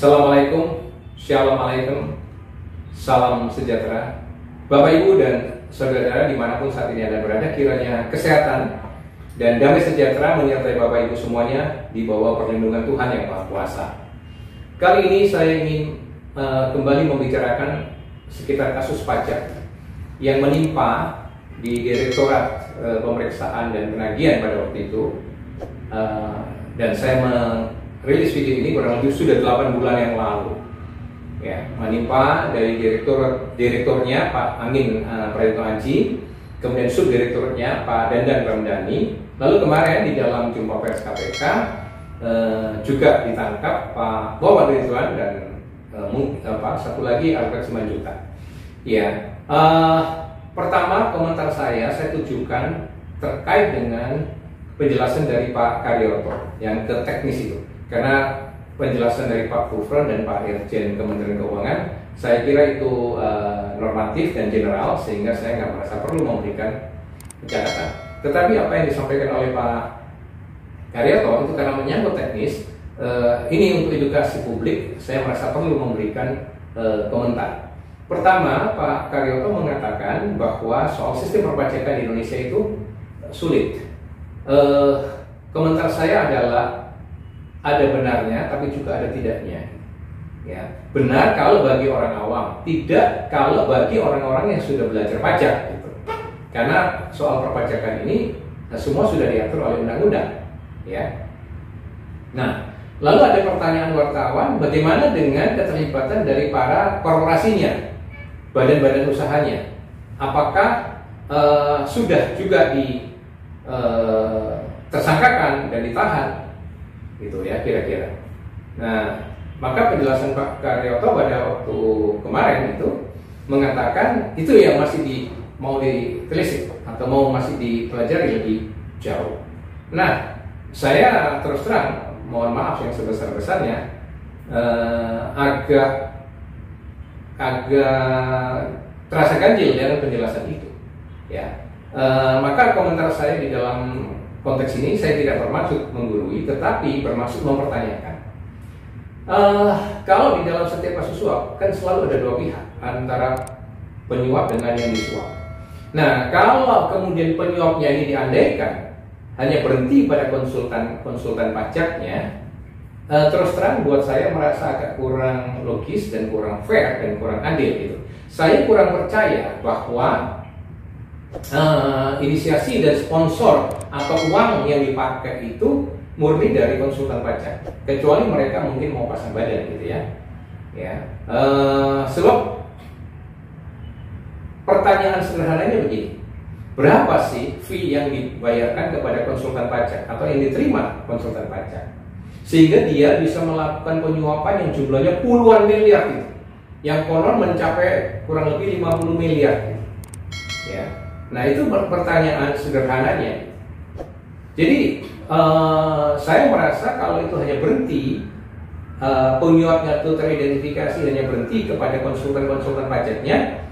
Assalamualaikum, Shalom Alaikum, salam sejahtera. Bapak Ibu dan saudara dimanapun saat ini Anda berada, kiranya kesehatan dan damai sejahtera menyertai Bapak Ibu semuanya di bawah perlindungan Tuhan yang Maha Kuasa. Kali ini saya ingin kembali membicarakan sekitar kasus pajak yang menimpa di Direktorat Pemeriksaan dan Penagihan pada waktu itu, dan saya merilis video ini kurang lebih sudah 8 bulan yang lalu. Ya, menimpa dari direkturnya Pak Angin Prayitno Aji, kemudian subdirekturnya Pak Dandan Ramdhani, lalu kemarin di dalam jumpa pers KPK juga ditangkap Pak Wawan Ridwan dan satu lagi Albert Simanjuntak. Ya, pertama komentar saya tujukan terkait dengan penjelasan dari Pak Karyoto yang ke teknis itu, karena penjelasan dari Pak Kufron dan Pak Irjen Kementerian Keuangan saya kira itu normatif dan general, sehingga saya nggak merasa perlu memberikan catatan. Tetapi apa yang disampaikan oleh Pak Karyoto itu karena menyangkut teknis, ini untuk edukasi publik, saya merasa perlu memberikan komentar. Pertama, Pak Karyoto mengatakan bahwa soal sistem perpajakan di Indonesia itu sulit. Komentar saya adalah ada benarnya, tapi juga ada tidaknya. Ya, benar kalau bagi orang awam, tidak kalau bagi orang-orang yang sudah belajar pajak. Gitu. Karena soal perpajakan ini semua sudah diatur oleh undang-undang. Ya. Nah, lalu ada pertanyaan wartawan, bagaimana dengan keterlibatan dari para korporasinya, badan-badan usahanya? Apakah sudah juga tersangkakan dan ditahan, gitu ya kira-kira. Nah, maka penjelasan Pak Karyoto pada waktu kemarin itu mengatakan itu yang masih mau ditelisik atau masih dipelajari lebih jauh. Nah, saya terus terang mohon maaf yang sebesar-besarnya agak terasa ganjil dengan penjelasan itu. Ya. Maka komentar saya di dalam konteks ini, saya tidak bermaksud menggurui, tetapi bermaksud mempertanyakan. Kalau di dalam setiap kasus suap kan selalu ada dua pihak, antara penyuap dengan yang disuap. Nah, kalau kemudian penyuapnya ini diandaikan hanya berhenti pada konsultan pajaknya, terus terang buat saya merasa agak kurang logis dan kurang fair dan kurang adil gitu. Saya kurang percaya bahwa inisiasi dan sponsor atau uang yang dipakai itu murni dari konsultan pajak, kecuali mereka mungkin mau pasang badan gitu ya. Sebab pertanyaan sederhananya begini, berapa sih fee yang dibayarkan kepada konsultan pajak atau yang diterima konsultan pajak sehingga dia bisa melakukan penyuapan yang jumlahnya puluhan miliar gitu, yang konon mencapai kurang lebih 50 miliar gitu. Ya. Nah, itu pertanyaan sederhananya. Jadi saya merasa kalau itu hanya berhenti, penyuapnya itu teridentifikasi hanya berhenti kepada konsultan pajaknya,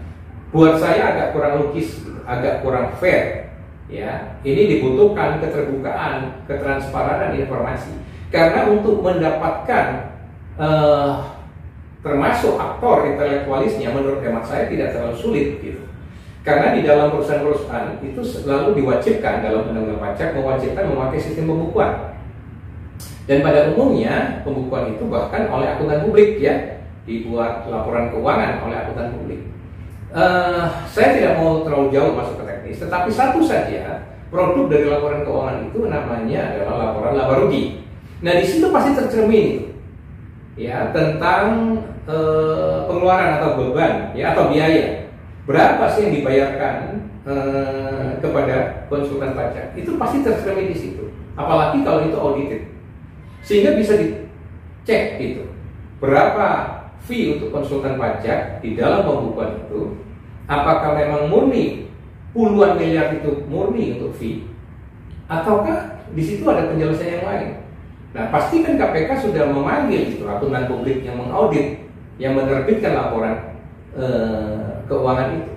buat saya agak kurang logis, agak kurang fair. Ya, ini dibutuhkan keterbukaan, ketransparan informasi. Karena untuk mendapatkan termasuk aktor intelektualisnya, menurut hemat saya tidak terlalu sulit gitu. Karena di dalam perusahaan-perusahaan itu selalu diwajibkan dalam undang-undang pajak mewajibkan memakai sistem pembukuan. Dan pada umumnya pembukuan itu bahkan oleh akuntan publik ya, dibuat laporan keuangan oleh akuntan publik. Saya tidak mau terlalu jauh masuk ke teknis, tetapi satu saja produk dari laporan keuangan itu namanya adalah laporan laba rugi. Nah, di situ pasti tercermin ya tentang pengeluaran atau beban ya atau biaya. Berapa sih yang dibayarkan kepada konsultan pajak? Itu pasti tercermin di situ. Apalagi kalau itu audited, sehingga bisa dicek gitu. Berapa fee untuk konsultan pajak di dalam pembukuan itu? Apakah memang murni puluhan miliar itu murni untuk fee? Ataukah di situ ada penjelasan yang lain? Nah, pasti kan KPK sudah memanggil gitu akuntan publik yang mengaudit, yang menerbitkan laporan keuangan itu,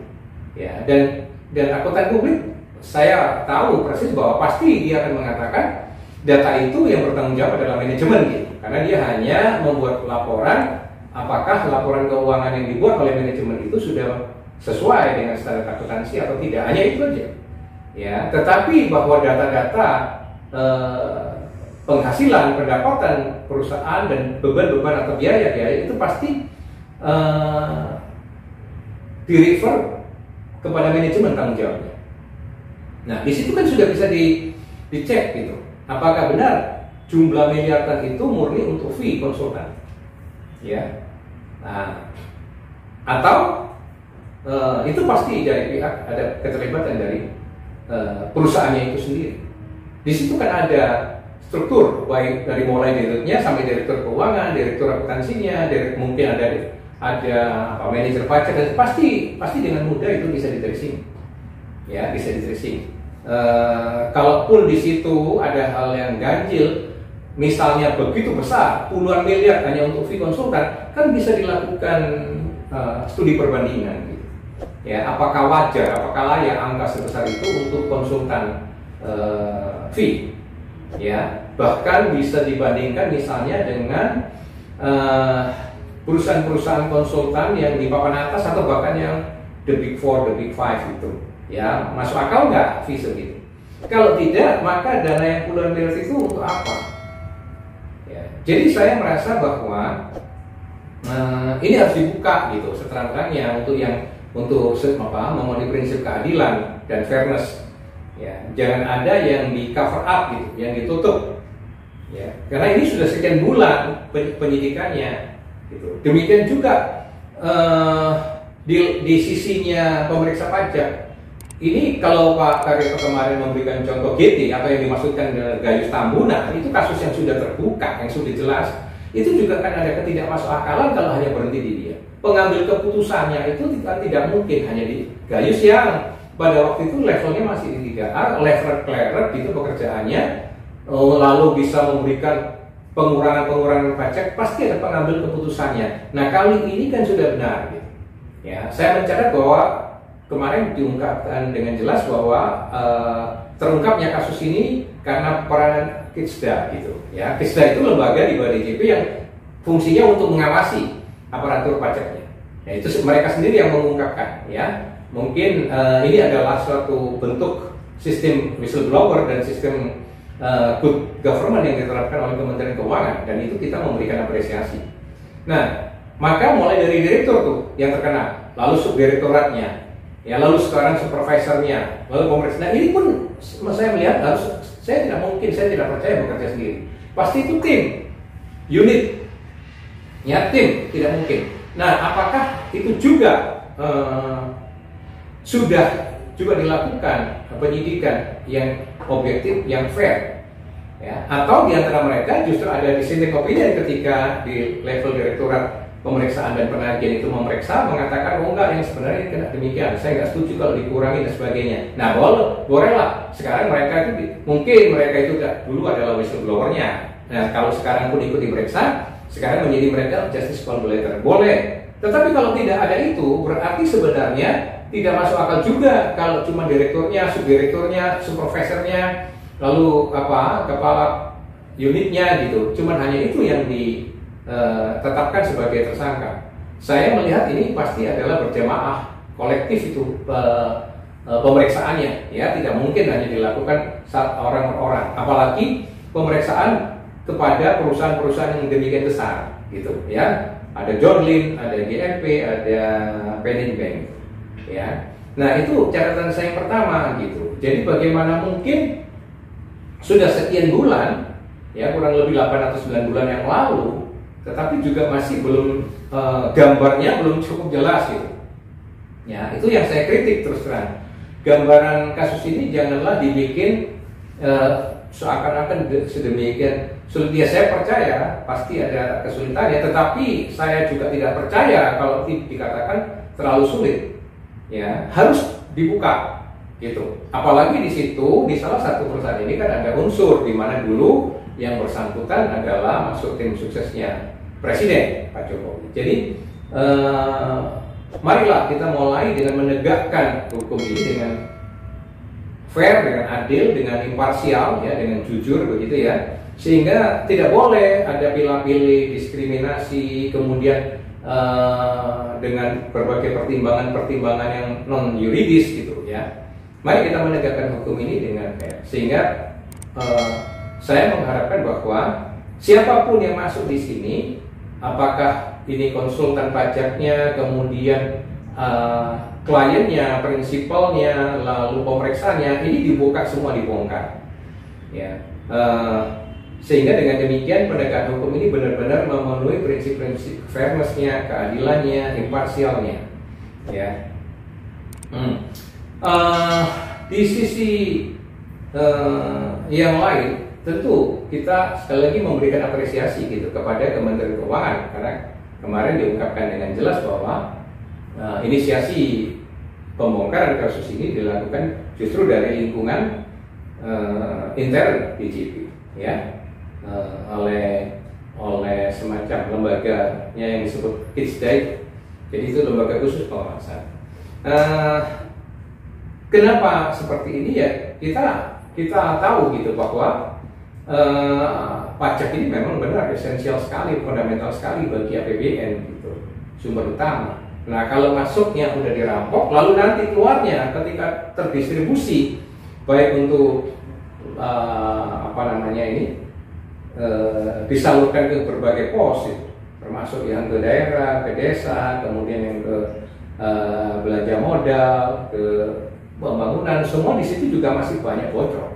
ya. Dan akuntan publik saya tahu persis bahwa pasti dia akan mengatakan data itu yang bertanggung jawab adalah manajemen gitu. karena dia hanya membuat laporan apakah laporan keuangan yang dibuat oleh manajemen itu sudah sesuai dengan standar akuntansi atau tidak, hanya itu aja. Ya, tetapi bahwa data-data penghasilan, pendapatan perusahaan dan beban-beban atau biaya-biaya itu pasti di-refer kepada manajemen tanggung jawabnya. Nah, di situ kan sudah bisa dicek gitu. Apakah benar jumlah miliaran itu murni untuk fee konsultan? Ya. Nah, atau itu pasti dari pihak ada keterlibatan dari perusahaannya itu sendiri. Di situ kan ada struktur, baik dari mulai direkturnya sampai direktur keuangan, direktur akuntansinya, mungkin ada manajer pajak, dan pasti dengan mudah itu bisa di-tracing. Ya, bisa di-tracing. Kalaupun di situ ada hal yang ganjil, misalnya begitu besar, puluhan miliar hanya untuk fee konsultan, kan bisa dilakukan studi perbandingan. Gitu. Ya, apakah wajar, apakah layak angka sebesar itu untuk konsultan fee? Ya, bahkan bisa dibandingkan misalnya dengan perusahaan-perusahaan konsultan yang di papan atas atau bahkan yang the big four, the big five itu. Ya, masuk akal nggak fee segitu? Kalau tidak, maka dana yang puluhan miliar itu untuk apa? Ya, jadi saya merasa bahwa ini harus dibuka gitu seterang-terangnya untuk memenuhi prinsip keadilan dan fairness. Ya, jangan ada yang di cover up gitu, yang ditutup. Ya, karena ini sudah sekian bulan penyidikannya. Gitu. Demikian juga di sisinya pemeriksa pajak. Ini kalau Pak Karyo kemarin memberikan contoh GT atau yang dimaksudkan dengan Gayus Tambuna, itu kasus yang sudah terbuka, yang sudah jelas. Itu juga kan ada ketidakmasukakalan kalau hanya berhenti di dia. Pengambil keputusannya itu tidak mungkin hanya di Gayus yang pada waktu itu levelnya masih di 3A, level clearer gitu pekerjaannya, lalu bisa memberikan pengurangan pajak, pasti ada pengambil keputusannya. Nah, kali ini kan sudah benar gitu. Ya, saya mencatat bahwa kemarin diungkapkan dengan jelas bahwa terungkapnya kasus ini karena peranan Kitsda gitu. Ya, Kitsda itu lembaga di bawah DJP yang fungsinya untuk mengawasi aparatur pajaknya. Ya, itu mereka sendiri yang mengungkapkan. Ya, mungkin ini adalah suatu bentuk sistem whistleblower dan sistem good government yang diterapkan oleh Kementerian Keuangan, dan itu kita memberikan apresiasi. Nah, maka mulai dari direktur tuh yang terkena, lalu subdirektoratnya, ya, lalu sekarang supervisornya, lalu pemeriksa. Nah, ini pun saya melihat saya tidak percaya bekerja sendiri. Pasti itu tim, unit, ya, tim, tidak mungkin. Nah, apakah itu juga sudah juga dilakukan penyidikan yang objektif, yang fair, ya? Atau di antara mereka justru ada dissenting opinion ketika di level direktorat pemeriksaan dan penagihan itu memeriksa, mengatakan oh enggak, yang sebenarnya tidak demikian, saya nggak setuju kalau dikurangi dan sebagainya. Nah, bolehlah. Sekarang mereka itu mungkin mereka itu dulu adalah whistleblowernya. Nah, kalau sekarang pun ikut diperiksa, sekarang menjadi mereka justice collaborator, boleh. Tetapi kalau tidak ada itu, berarti sebenarnya tidak masuk akal juga kalau cuma direkturnya, subdirekturnya, supervisornya, lalu kepala unitnya gitu, cuman hanya itu yang ditetapkan sebagai tersangka. Saya melihat ini pasti adalah berjamaah, kolektif itu pemeriksaannya, ya, tidak mungkin hanya dilakukan orang per orang, apalagi pemeriksaan kepada perusahaan-perusahaan yang demikian besar, gitu, ya. Ada John Lynn, ada GMP, ada Penny Bank, ya. Nah, itu catatan saya yang pertama, gitu. Jadi bagaimana mungkin sudah sekian bulan, ya, kurang lebih 8 atau 9 bulan yang lalu, tetapi juga masih belum gambarnya belum cukup jelas, gitu. Ya, itu yang saya kritik terus terang. Gambaran kasus ini janganlah dibikin seakan-akan sedemikian sulit. Ya, saya percaya pasti ada kesulitannya, tetapi saya juga tidak percaya kalau dikatakan terlalu sulit. Ya, harus dibuka, gitu. Apalagi di situ, di salah satu perusahaan ini kan ada unsur di mana dulu yang bersangkutan adalah masuk tim suksesnya Presiden Pak Jokowi. Jadi marilah kita mulai dengan menegakkan hukum ini dengan fair, dengan adil, dengan imparsial, ya, dengan jujur begitu, ya, Sehingga tidak boleh ada pilih-pilih, diskriminasi, kemudian dengan berbagai pertimbangan-pertimbangan yang non yuridis gitu ya. Mari kita menegakkan hukum ini dengan fair. Sehingga saya mengharapkan bahwa siapapun yang masuk di sini, apakah ini konsultan pajaknya, kemudian kliennya, prinsipalnya, lalu pemeriksaannya, ini dibuka semua, dibongkar. Ya. Sehingga dengan demikian penegakan hukum ini benar-benar memenuhi prinsip-prinsip fairness-nya, keadilannya, imparsialnya. Ya. Di sisi yang lain, tentu kita sekali lagi memberikan apresiasi gitu kepada Kementerian Keuangan, karena kemarin diungkapkan dengan jelas bahwa inisiasi pembongkaran kasus ini dilakukan justru dari lingkungan intern DJP, ya. Oleh semacam lembaganya yang disebut Kidsday. Jadi itu lembaga khusus pengawasan. Kenapa seperti ini ya? Kita tahu gitu bahwa pajak ini memang benar esensial sekali, fundamental sekali bagi APBN gitu, sumber utama. Nah, kalau masuknya udah dirampok, lalu nanti keluarnya ketika terdistribusi baik untuk disalurkan ke berbagai pos itu, termasuk yang ke daerah, ke desa, kemudian yang ke belanja modal, ke pembangunan, semua di situ juga masih banyak bocor.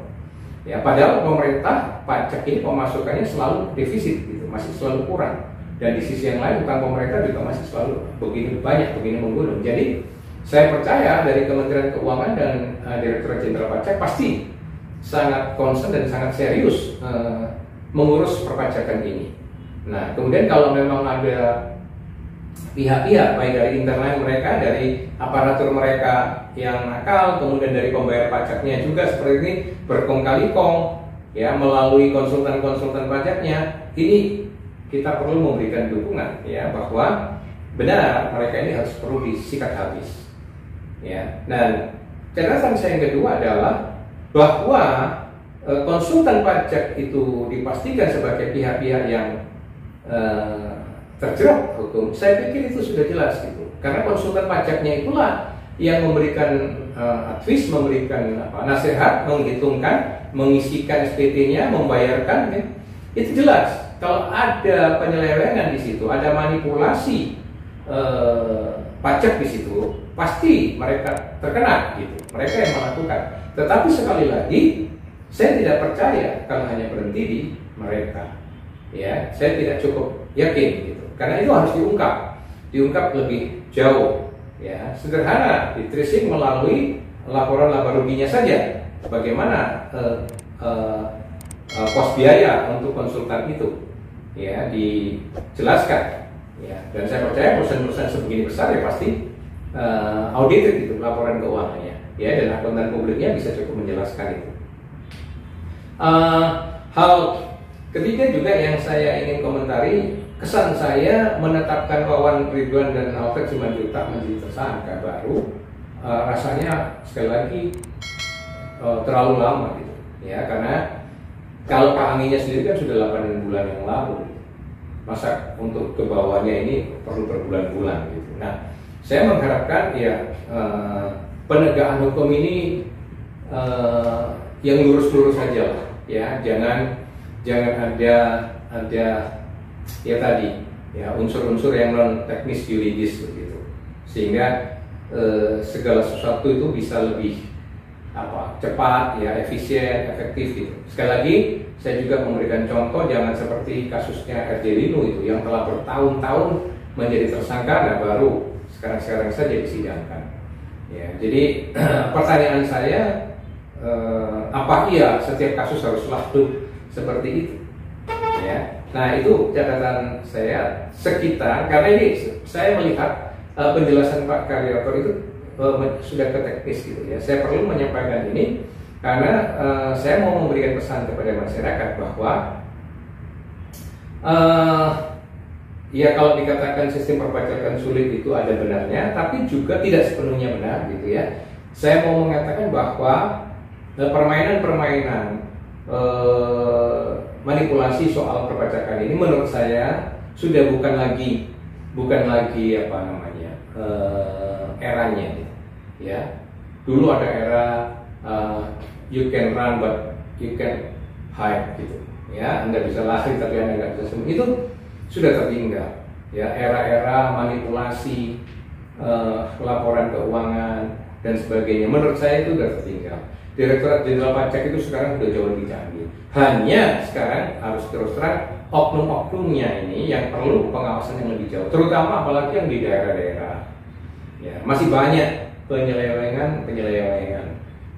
Ya, padahal pemerintah pajak ini pemasukannya selalu defisit gitu, masih selalu kurang. Dan di sisi yang lain utang pemerintah juga masih selalu begini banyak, begini menggunung. Jadi saya percaya dari Kementerian Keuangan dan Direktorat Jenderal Pajak pasti sangat concern dan sangat serius mengurus perpajakan ini. Nah, kemudian kalau memang ada pihak-pihak baik dari internal mereka, dari aparatur mereka yang nakal, kemudian dari pembayar pajaknya juga seperti ini berkong kali kong, ya, melalui konsultan-konsultan pajaknya, ini kita perlu memberikan dukungan, ya, bahwa benar mereka ini harus perlu disikat habis, ya. Dan catatan saya yang kedua adalah bahwa konsultan pajak itu dipastikan sebagai pihak-pihak yang terjerat hukum. Saya pikir itu sudah jelas gitu, karena konsultan pajaknya itulah yang memberikan advice, memberikan nasihat, menghitungkan, mengisikan SPT-nya, membayarkan, ya. Itu jelas. Kalau ada penyelewengan di situ, ada manipulasi pajak di situ, pasti mereka terkena gitu. Mereka yang melakukan. Tetapi sekali lagi, saya tidak percaya kalau hanya berhenti di mereka. Ya, saya tidak cukup yakin gitu. Karena itu harus diungkap lebih jauh. Ya, sederhana, di tracing melalui laporan laba ruginya saja. Bagaimana pos biaya untuk konsultan itu, ya, dijelaskan. Ya, dan saya percaya perusahaan-perusahaan sebegini besar ya pasti audited itu laporan keuangannya. Ya, dan akuntan publiknya bisa cukup menjelaskan itu. Hal ketiga juga yang saya ingin komentari, kesan saya menetapkan Wawan Ridwan dan Alfred Simanjuntak menjadi tersangka baru, rasanya sekali lagi terlalu lama gitu, ya, karena kalau Pak Anginya sendiri kan sudah 8 bulan yang lalu, masa untuk ke bawahnya ini perlu berbulan-bulan gitu. Nah, saya mengharapkan ya penegakan hukum ini yang lurus-lurus saja lah, ya, jangan ada ya tadi, ya, unsur-unsur yang non teknis yuridis begitu, sehingga segala sesuatu itu bisa lebih cepat, ya, efisien, efektif gitu. Sekali lagi saya juga memberikan contoh, jangan seperti kasusnya RJ Lino itu yang telah bertahun-tahun menjadi tersangka, nah baru sekarang saja disidangkan. Ya, jadi pertanyaan saya, apa iya setiap kasus harus selalu seperti itu? Ya, nah itu catatan saya sekitar, karena ini saya melihat penjelasan Pak Karyator itu sudah ke teknis gitu ya. Saya perlu menyampaikan ini karena saya mau memberikan pesan kepada masyarakat bahwa ya, kalau dikatakan sistem perpajakan sulit itu ada benarnya, tapi juga tidak sepenuhnya benar gitu ya. Saya mau mengatakan bahwa permainan-permainan manipulasi soal perpajakan ini menurut saya sudah bukan lagi apa namanya eranya, ya. Dulu ada era you can run but you can hide gitu, ya. Anda bisa lari tapi Anda nggak bisa sembunyi, itu sudah tertinggal, ya. Era-era manipulasi laporan keuangan dan sebagainya, menurut saya itu sudah tertinggal. Direktorat Jenderal Pajak itu sekarang sudah jauh lebih canggih. Hanya sekarang harus terus terang oknum-oknumnya ini yang perlu pengawasan yang lebih jauh, terutama apalagi yang di daerah-daerah. Ya, masih banyak penyelewengan,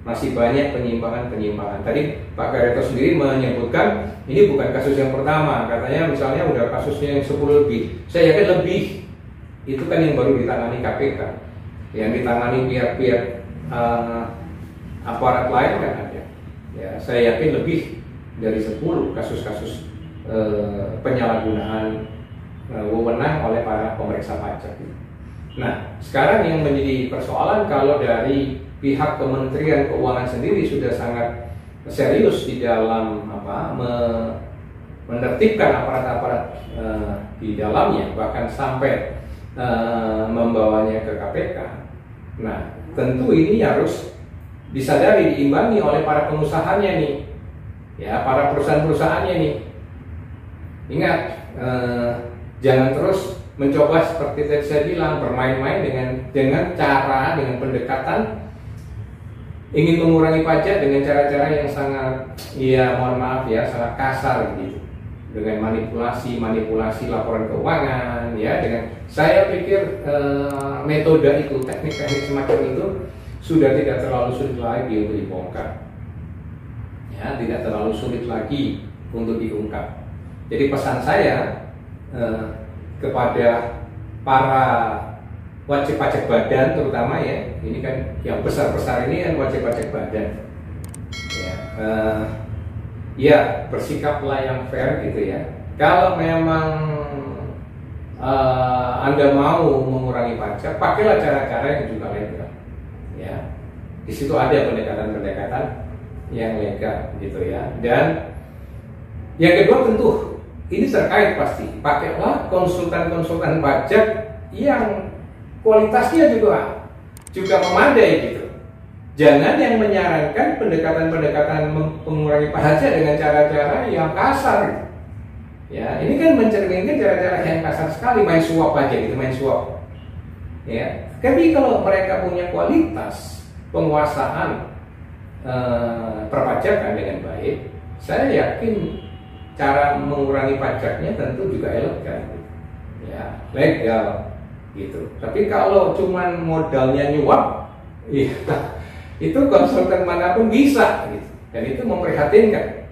masih banyak penyimpangan. Tadi Pak Gareto sendiri menyebutkan ini bukan kasus yang pertama, katanya misalnya udah kasusnya yang 10 lebih. Saya yakin lebih. Itu kan yang baru ditangani KPK, yang ditangani pihak-pihak aparat lain kan ada. Ya, saya yakin lebih dari 10 kasus-kasus penyalahgunaan wewenang oleh para pemeriksa pajak. Nah, sekarang yang menjadi persoalan kalau dari pihak Kementerian Keuangan sendiri sudah sangat serius di dalam menertibkan aparat-aparat di dalamnya, bahkan sampai membawanya ke KPK. Nah, tentu ini harus disadari, diimbangi oleh para pengusahanya nih, ya, para perusahaan-perusahaannya nih. Ingat, jangan terus mencoba seperti tadi saya bilang, bermain-main dengan pendekatan ingin mengurangi pajak dengan cara-cara yang sangat, ya mohon maaf ya, sangat kasar gitu, dengan manipulasi laporan keuangan, ya. Dengan saya pikir metode itu, teknik-teknik semacam itu sudah tidak terlalu sulit lagi untuk dibongkar, ya, tidak terlalu sulit lagi untuk diungkap. Jadi pesan saya kepada para wajib pajak badan terutama, ya, ini kan yang besar-besar ini kan wajib pajak badan, ya, ya, bersikaplah yang fair gitu, ya. Kalau memang Anda mau mengurangi pajak, pakailah cara-cara yang juga legal, ya. Di situ ada pendekatan-pendekatan yang legal gitu, ya. Dan yang kedua tentu ini terkait pasti, pakailah konsultan-konsultan pajak yang kualitasnya juga memadai gitu. Jangan yang menyarankan pendekatan-pendekatan mengurangi pajak dengan cara-cara yang kasar gitu. Ya, ini kan mencerminkan cara-cara yang kasar sekali, main suap aja gitu, main suap. Ya, tapi kalau mereka punya kualitas penguasaan perpajakan dengan baik, saya yakin cara mengurangi pajaknya tentu juga elegan, ya, legal gitu. Tapi kalau cuman modalnya nyuap, ya, itu konsultan manapun bisa gitu, dan itu memprihatinkan.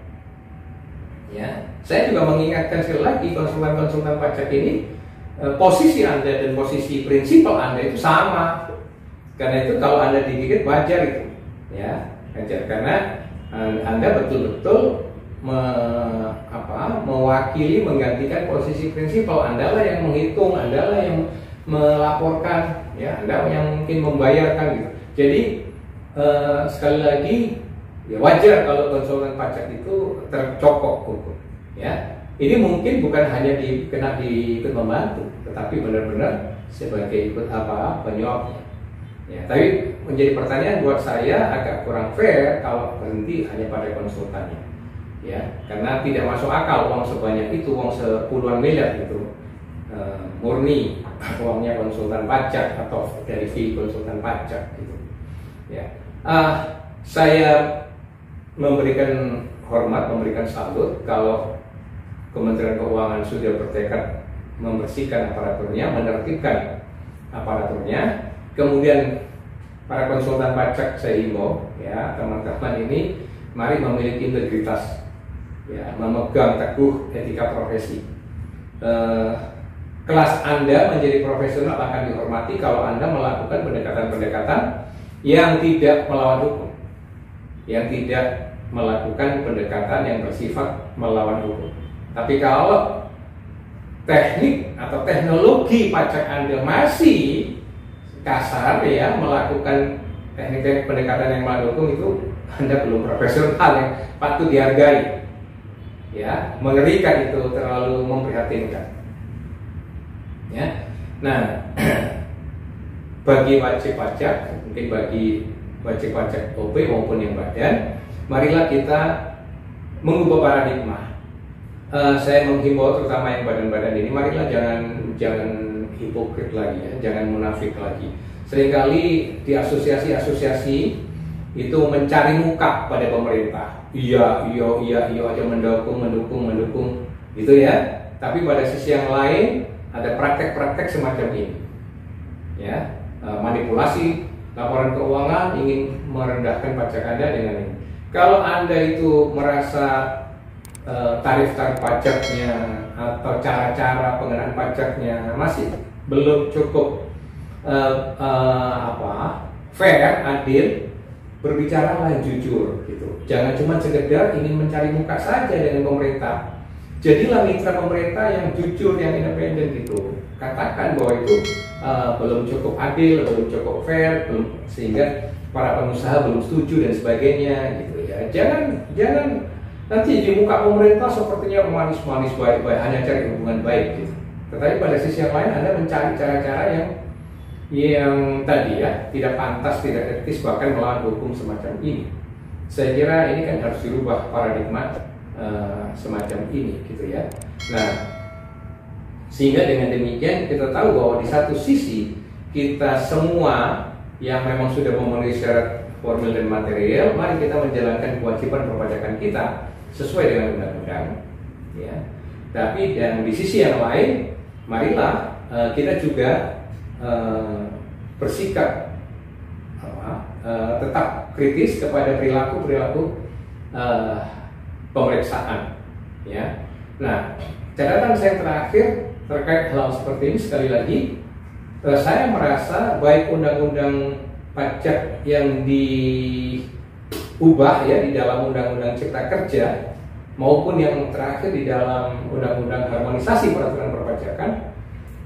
Ya, saya juga mengingatkan sekali lagi, konsultan-konsultan pajak ini posisi Anda dan posisi prinsipal Anda itu sama. Karena itu kalau Anda digigit wajar itu, ya, wajar, karena Anda betul-betul mewakili, menggantikan posisi prinsipal. Anda lah yang menghitung, Anda lah yang melaporkan, ya, Anda yang mungkin membayarkan gitu. Jadi sekali lagi, ya, wajar kalau konsultan pajak itu tercokok hukum, ya. Ini mungkin bukan hanya ikut membantu, tetapi benar-benar sebagai ikut penyuapnya. Ya, tapi menjadi pertanyaan buat saya, agak kurang fair kalau berhenti hanya pada konsultannya. Ya, karena tidak masuk akal uang sebanyak itu, uang sepuluhan miliar itu murni uangnya konsultan pajak atau dari fee konsultan pajak gitu. Ya, saya memberikan hormat, memberikan salut kalau Kementerian Keuangan sudah bertekad membersihkan aparaturnya, menertibkan aparaturnya. Kemudian para konsultan pajak saya himbau, ya, teman-teman ini mari memiliki integritas, ya, memegang teguh etika profesi. Kelas Anda menjadi profesional akan dihormati kalau Anda melakukan pendekatan-pendekatan yang tidak melawan hukum, yang tidak melakukan pendekatan yang bersifat melawan hukum. Tapi kalau teknik atau teknologi pajak Anda masih kasar, ya, melakukan teknik-teknik pendekatan yang melawan hukum, itu Anda belum profesional yang patut dihargai. ya, mengerikan itu, terlalu memprihatinkan. Ya, nah bagi wajib pajak, mungkin bagi wajib pajak OP maupun yang badan, marilah kita mengubah paradigma. Saya menghimbau terutama yang badan-badan ini, marilah jangan hipokrit lagi ya, jangan munafik lagi. Seringkali di asosiasi-asosiasi itu mencari muka pada pemerintah. Iya aja mendukung gitu ya. Tapi pada sisi yang lain ada praktek-praktek semacam ini. Ya, manipulasi laporan keuangan, ingin merendahkan pajak Anda dengan ini. Kalau Anda itu merasa tarif-tarif pajaknya atau cara-cara pengenaan pajaknya masih belum cukup fair, adil, berbicaralah jujur gitu. Jangan cuma sekedar ingin mencari muka saja dengan pemerintah. Jadilah mitra pemerintah yang jujur, yang independen gitu. Katakan bahwa itu belum cukup adil, belum cukup fair, sehingga para pengusaha belum setuju dan sebagainya gitu ya. Jangan nanti di muka pemerintah sepertinya manis-manis baik-baik, hanya cari hubungan baik gitu. Tetapi pada sisi yang lain Anda mencari cara-cara yang tadi ya tidak pantas, tidak etis, bahkan melawan hukum semacam ini. Saya kira ini kan harus dirubah paradigma semacam ini gitu ya. Nah, sehingga dengan demikian kita tahu bahwa di satu sisi kita semua yang memang sudah memenuhi syarat formil dan material, mari kita menjalankan kewajiban perpajakan kita sesuai dengan undang-undang ya. Tapi dan di sisi yang lain, marilah kita juga bersikap tetap kritis kepada perilaku pemeriksaan ya. Nah, catatan saya terakhir terkait hal seperti ini, sekali lagi saya merasa baik undang-undang pajak yang diubah ya di dalam undang-undang Cipta Kerja maupun yang terakhir di dalam undang-undang harmonisasi peraturan perpajakan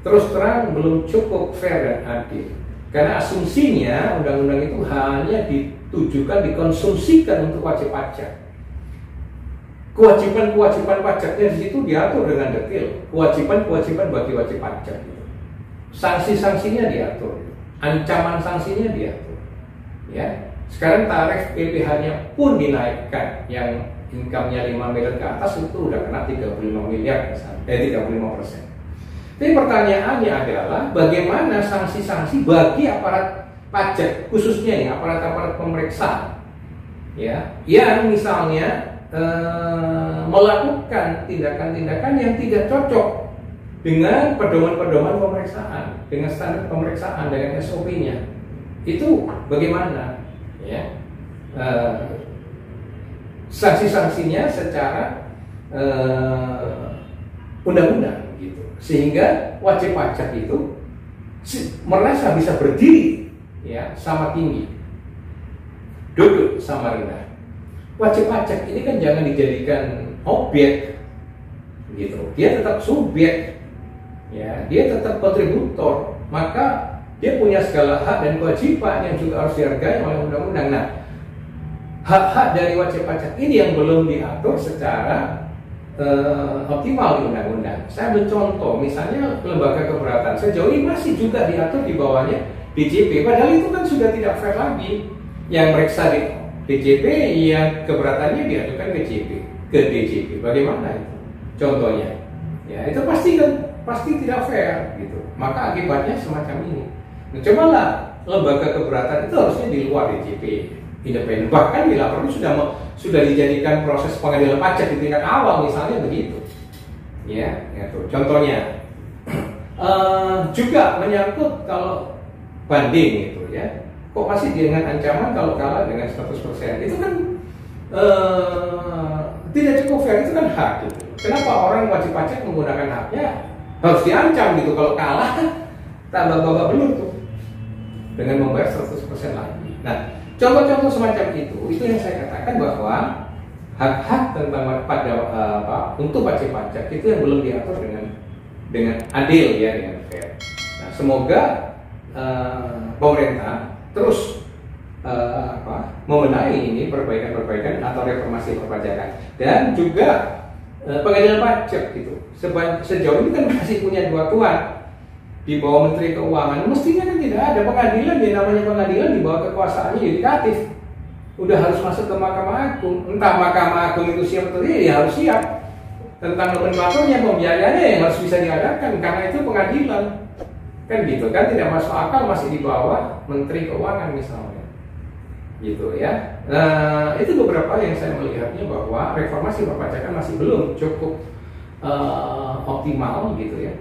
terus terang belum cukup fair dan adil. Karena asumsinya undang-undang itu hanya ditujukan, dikonsumsikan untuk wajib pajak. Kewajiban-kewajiban pajaknya di situ diatur dengan detail. Kewajiban-kewajiban bagi wajib pajak. Sanksi-sanksinya diatur, ancaman sanksinya diatur. Ya, sekarang tarif PPh-nya pun dinaikkan. Yang income-nya 5 miliar ke atas itu udah kena 35 miliar, 35%. Tapi pertanyaannya adalah bagaimana sanksi-sanksi bagi aparat pajak, khususnya ya aparat-aparat pemeriksa, ya, yang misalnya melakukan tindakan-tindakan yang tidak cocok dengan pedoman-pedoman pemeriksaan, dengan standar pemeriksaan, dengan SOP-nya. Itu bagaimana? Ya, sanksi-sanksinya secara undang-undang gitu, sehingga wajib pajak itu merasa bisa berdiri ya sama tinggi, duduk sama rendah. Wajib pajak ini kan jangan dijadikan objek gitu, dia tetap subjek ya, dia tetap kontributor, maka dia punya segala hak dan kewajiban yang juga harus dihargai oleh undang-undang. Nah, hak-hak dari wajib pajak ini yang belum diatur secara optimal di undang-undang. Saya ambil contoh, misalnya lembaga keberatan sejauh ini masih juga diatur di bawahnya DJP, padahal itu kan sudah tidak fair lagi. Yang meriksa di DJP, yang keberatannya diajukan ke DJP. Bagaimana itu? Contohnya, ya itu pasti tidak fair gitu. Maka akibatnya semacam ini. Nah, cobalah lembaga keberatan itu harusnya di luar DJP, independen. Bahkan bila perlu sudah dijadikan proses pengadilan pajak di tingkat awal, misalnya begitu. Ya, itu contohnya. Juga menyangkut kalau banding itu ya. Kok masih dengan ancaman kalau kalah dengan 100%? Itu kan tidak cukup fair, itu kan hak gitu. Kenapa orang wajib pajak menggunakan haknya harus diancam gitu? Kalau kalah tambah babak belur tuh dengan membayar 100% lagi. Nah, contoh-contoh semacam itu yang saya katakan bahwa hak-hak tentang untuk wajib pajak itu yang belum diatur dengan adil ya, dengan fair. Nah, semoga pemerintah terus membenahi ini perbaikan-perbaikan atau reformasi perpajakan, dan juga pengadilan pajak gitu. Sejauh ini kan masih punya dua tuan di bawah Menteri Keuangan. Mestinya kan tidak ada pengadilan, ya namanya pengadilan di bawah kekuasaannya yudikatif. Udah harus masuk ke Mahkamah Agung. Entah Mahkamah Agung itu siap atau tidak, ya harus siap. Tentang nomenklaturnya, pembiayaannya yang harus bisa diadakan karena itu pengadilan. Kan gitu kan, tidak masuk akal masih di bawah Menteri Keuangan misalnya. Gitu ya. Nah, itu beberapa yang saya melihatnya bahwa reformasi perpajakan masih belum cukup optimal gitu ya.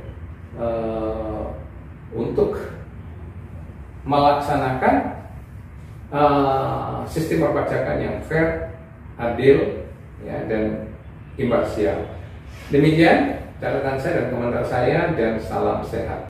Untuk melaksanakan sistem perpajakan yang fair, adil, ya, dan imparsial. Demikian catatan saya dan komentar saya, dan salam sehat.